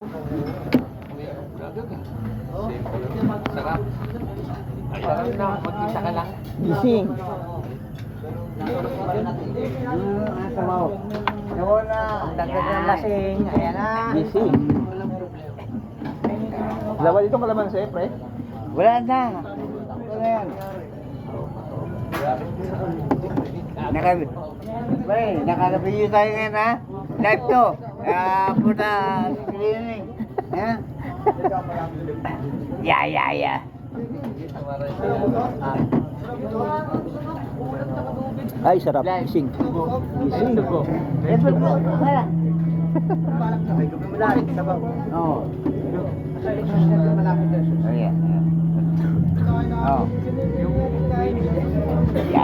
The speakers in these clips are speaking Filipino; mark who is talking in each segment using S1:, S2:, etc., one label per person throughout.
S1: Sarap. Sarap na, mag-isa ka lang.
S2: Gising.
S3: Nawala. Dagdag ng lasing. Ayan na.
S2: Gising. Wala ba dito kalamansi, pre?
S3: Wala na. Wala yan. Naka-review tayo ngayon ha. Live to. Puta screening. Ha? Ya.
S2: Ay, sarap. Gising. Gising.
S3: Wala. Oo. Ayan. Oh. Ya.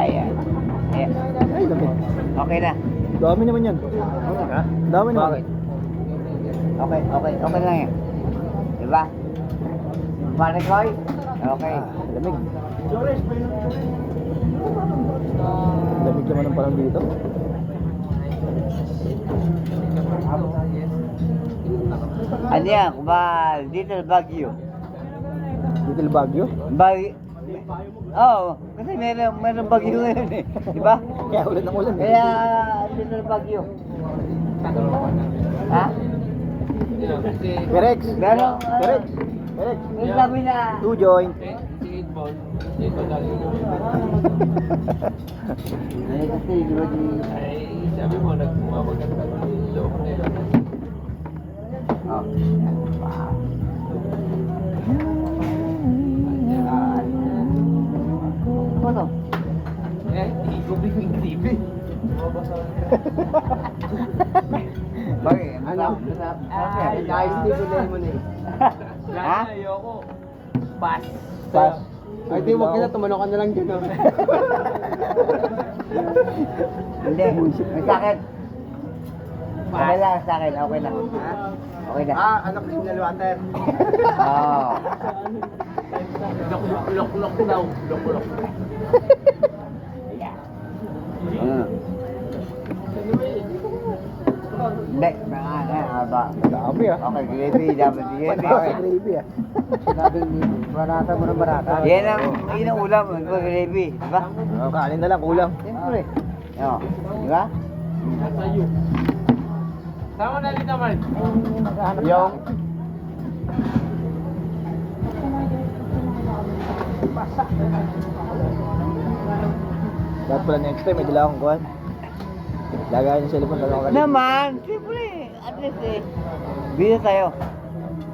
S2: Ay, dami.
S3: Okay na.
S2: Dami naman yan.
S3: Ha?
S2: Dami naman.
S3: Bakit? Okay lang yan. Diba? Pare Koy? Okay.
S2: Lamig. Lamig naman ang parang dito.
S3: Ano yan? Little Baguio.
S2: Little Baguio.
S3: Oo, kasi meron bagyo ngayon eh. Diba?
S2: Kaya ulan ng ulan.
S3: Kaya Little Baguio. Ha?
S2: Perex.
S3: Pero,
S2: Perex. Perex.
S3: may sabi na,
S2: 2 joint.
S3: ay kasi, di ba di...
S1: Sabi mo, nagmamag ka ng loob na yun.
S3: Oh. Ano?
S1: Hindi ko biging TV.
S3: Bakit?
S1: Ano? Guys, TV lemon eh.
S3: Ha?
S1: Ayoko. Pass.
S2: Pass.
S1: Ay, di, wag ka na, tumano ka na lang dyan.
S3: Hindi, may sakit. Okay lang sa akin, okay lang. Ha? Okay na.
S1: Anak ni Mineral Water.
S3: Oo.
S1: Lok daw. Lok.
S3: Hindi, ba?
S2: Dami ah.
S3: Okay, gravy, dapat gravy.
S2: Sa gravy ah.
S3: Barata mo ng barata. Yan ang ulam, di ba, gravy, di ba?
S2: Kanin na lang, kulang.
S3: Siyempre. Oo, di ba?
S1: Sa'yo. Sama na rin naman.
S3: Yung...
S2: Dapat pala next time, may dala akong kuhan. Lagayan yung cellphone, dala ko kanina.
S3: Naman, siyempre, at least eh. Bida tayo.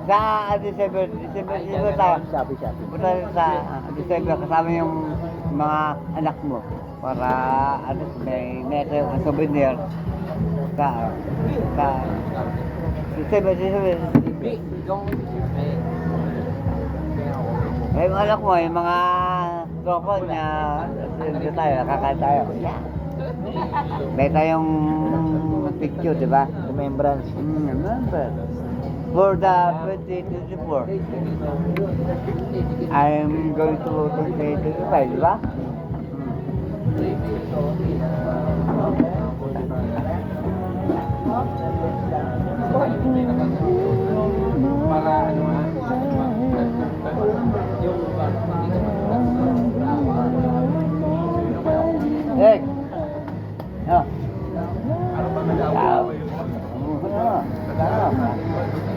S3: Sa December tayo.
S2: Shopee.
S3: Punta rin sa December kasama yung mga anak mo. Para ano, may kayo ang souvenir. Sa December. Eh, yung anak mo, yung mga tropa niya, dito tayo, nakakain tayo. May tayong picture, di ba?
S2: Remembrance.
S3: Remember. For the 2024, I'm going to 2025, di ba?
S1: Para ano ha?
S3: Hey! Oh.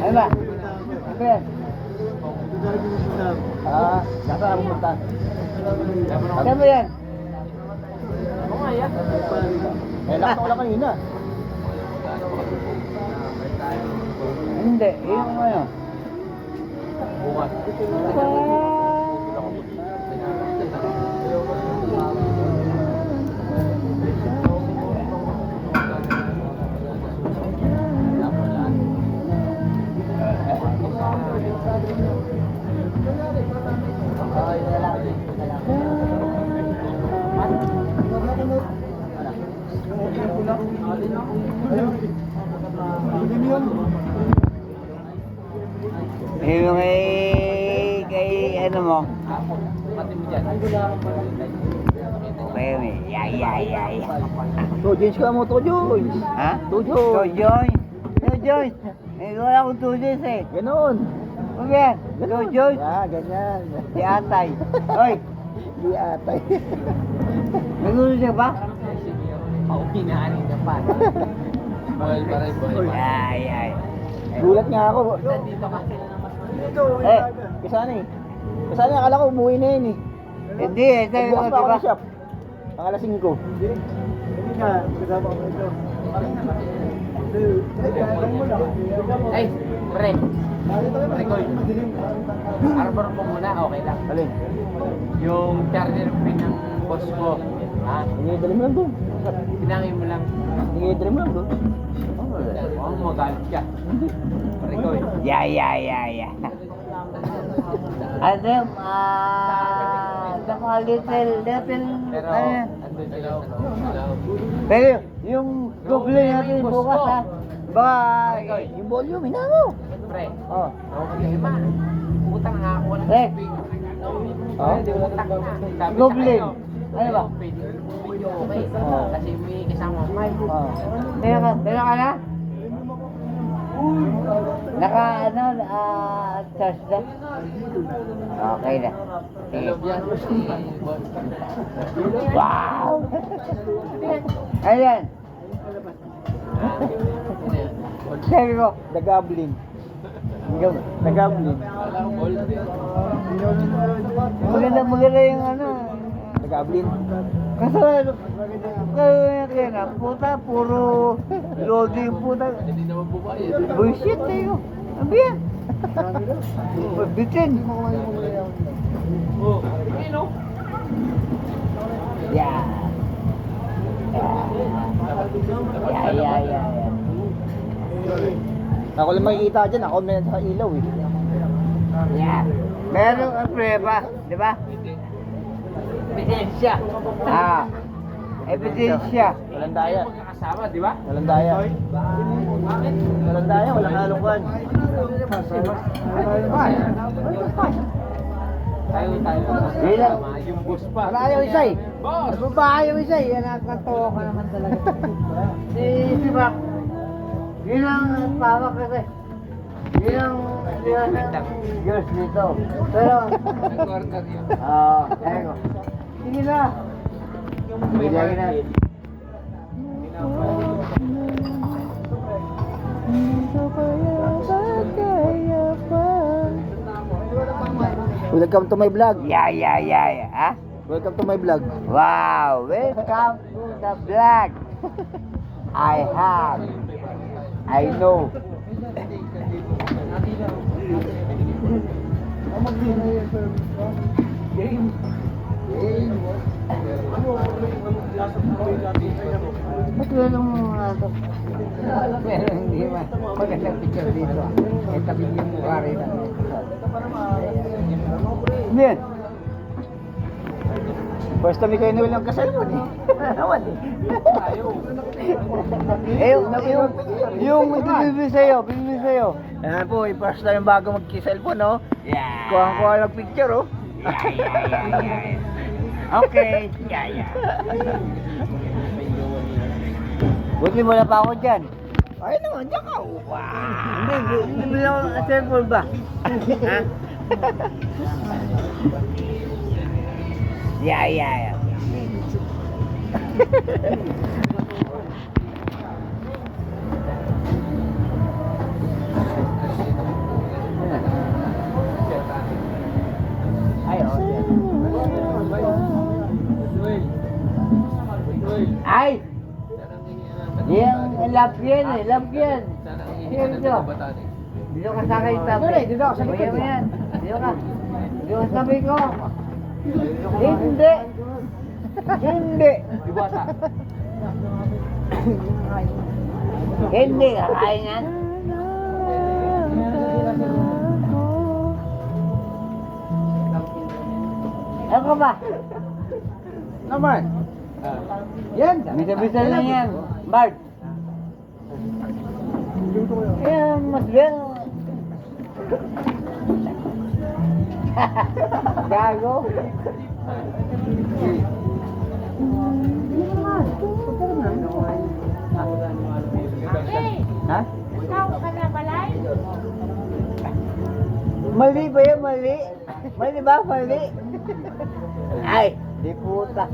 S3: Ano ba? Ano yan?
S2: Saan ka pumunta?
S3: Saan ba yan?
S2: Eh, lakas ko lang kanina.
S3: Hindi, yung ano. Yung kay ano mo? Okay, may
S2: To joins ka mo, to joins.
S3: Ha?
S2: To joins.
S3: To join. Eh, wala akong tulis eh.
S2: Ganon.
S3: Ano yan? Jojoy?
S2: Yeah, ganyan.
S3: Si Atay. Hoy,
S2: Di atay.
S3: nagulog siya ba?
S1: Paukinaanin ka pa. Boy, paray, boy.
S3: Ay.
S2: Gulat nga ako.
S1: Dito kasi.
S3: Eh,
S2: Kasana eh. Kasana akala ko umuwi na yun eh.
S3: hindi eh. Sabi ko,
S2: Nagbukas pa
S3: di
S2: ako
S3: ba?
S2: ng shop. Ang alas 5. Hindi nga, kasama ko ito.
S1: Ay, pre. Pre ko. Arbor mo muna, okay lang.
S2: Alin?
S1: Yung charger pin ng boss ko. Ha?
S2: Ingidali mo lang doon.
S1: Pinangin mo lang.
S2: Ingidali mo lang doon.
S1: Oh, magalit ka. Pre ko.
S3: Yeah. Ano, mga little,
S1: Pero, andun sila.
S3: pero yung doble natin
S1: Boss
S3: bukas
S1: ko.
S3: ha. Baka,
S2: Yung volume, hinango.
S1: Pre.
S2: Oh.
S1: Okay, ma. Utang nga ako ng
S3: Eh.
S1: tubig.
S2: Oh?
S1: Utang na. Sabi sa
S3: Goblin.
S1: kanya,
S3: Ano ba?
S1: Video okay.
S2: Oh.
S1: Kasi may kasama mic.
S2: Oh.
S3: meron ka na? Charge na? Okay na. Sige.
S1: Hello, yan.
S3: Wow! Ayan. Sabi ko,
S2: The Goblin. The Goblin.
S3: maganda yung ano.
S2: The Goblin.
S3: Kaso, kaya na, puta, puro loading puta.
S1: Hindi naman bumayad.
S3: Bullshit tayo. Ano yan? Bitin.
S1: Oh, ano?
S3: Yeah. Yeah.
S2: Ako lang makikita dyan. Ako may sa ilaw eh.
S3: Yeah. Meron ang prueba, di ba?
S1: Ebidensya.
S3: Ebidensya.
S2: Walang daya.
S1: Magkakasama, di ba?
S2: Walang daya.
S1: Bakit?
S2: Walang daya. Walang halungkan.
S1: Tayo.
S3: Bilang.
S1: Yung boss pa.
S2: Wala yung isa eh.
S1: Boss!
S3: Babae yung isa eh. Nakakatawa ka naman talaga. Si Mac. Yun ang pawak kasi. Yun ang Diyos nito. Pero,
S1: Nag-order yun.
S3: eto. Sige na. Bilangin na.
S2: Welcome to my vlog.
S3: Yeah. Ha?
S2: Welcome to my vlog.
S3: Wow, welcome to the vlog. I know. Ba't wala mo mga ito? Pero hindi magandang picture dito. Eh, tabi yung mukha rin. Bien.
S2: First time kayo na walang kasalmon eh. Naman eh.
S3: Yung bibili sa'yo.
S2: Ayan po, yung first time bago mag-cellphone, no?
S3: Yeah.
S2: Kuha ng picture, oh.
S3: Yeah. Okay. Yeah. Buti mo na pa ako dyan.
S2: Ay naman, diyan ka.
S3: Wow. Hindi mo na ako cellphone ba? Ha? Yeah. Ay! Yung lapyan. Sino ito? Dito ka sa akin tabi. Dito ka sa likod. Dito ka sa tabi ko. Hindi. Hindi, kakain yan. Ano ka ba?
S2: Naman.
S3: Yan. Bisa-bisa lang yan. Bart. Mas well. Gago.
S4: Hey,
S2: Ha?
S4: ikaw ka na balay?
S3: Mali ba yan? Mali? Mali ba? Mali? Ay, di puta.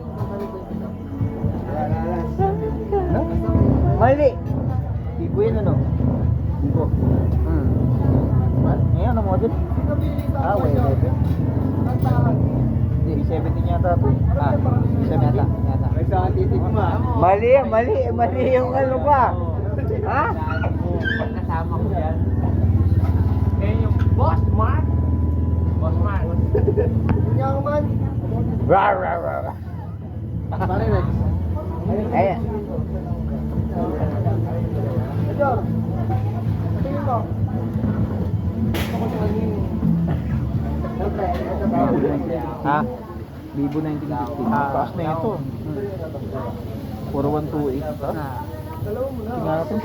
S3: Mali.
S2: Ibo yun ano? Ibo. Ngayon ang model? Ah, Y11. Hindi, 17 yata ito. Ah, 17 yata.
S3: Mali yan, mali. Mali yung ano ba? Ha?
S1: Kasama ko yan. Eh, yung Boss Mark. Boss Mark.
S3: Rar, rar, rar. Ayan.
S2: Ha? Vivo 1950. Taas na ito. Puro 128. Tingnan natin.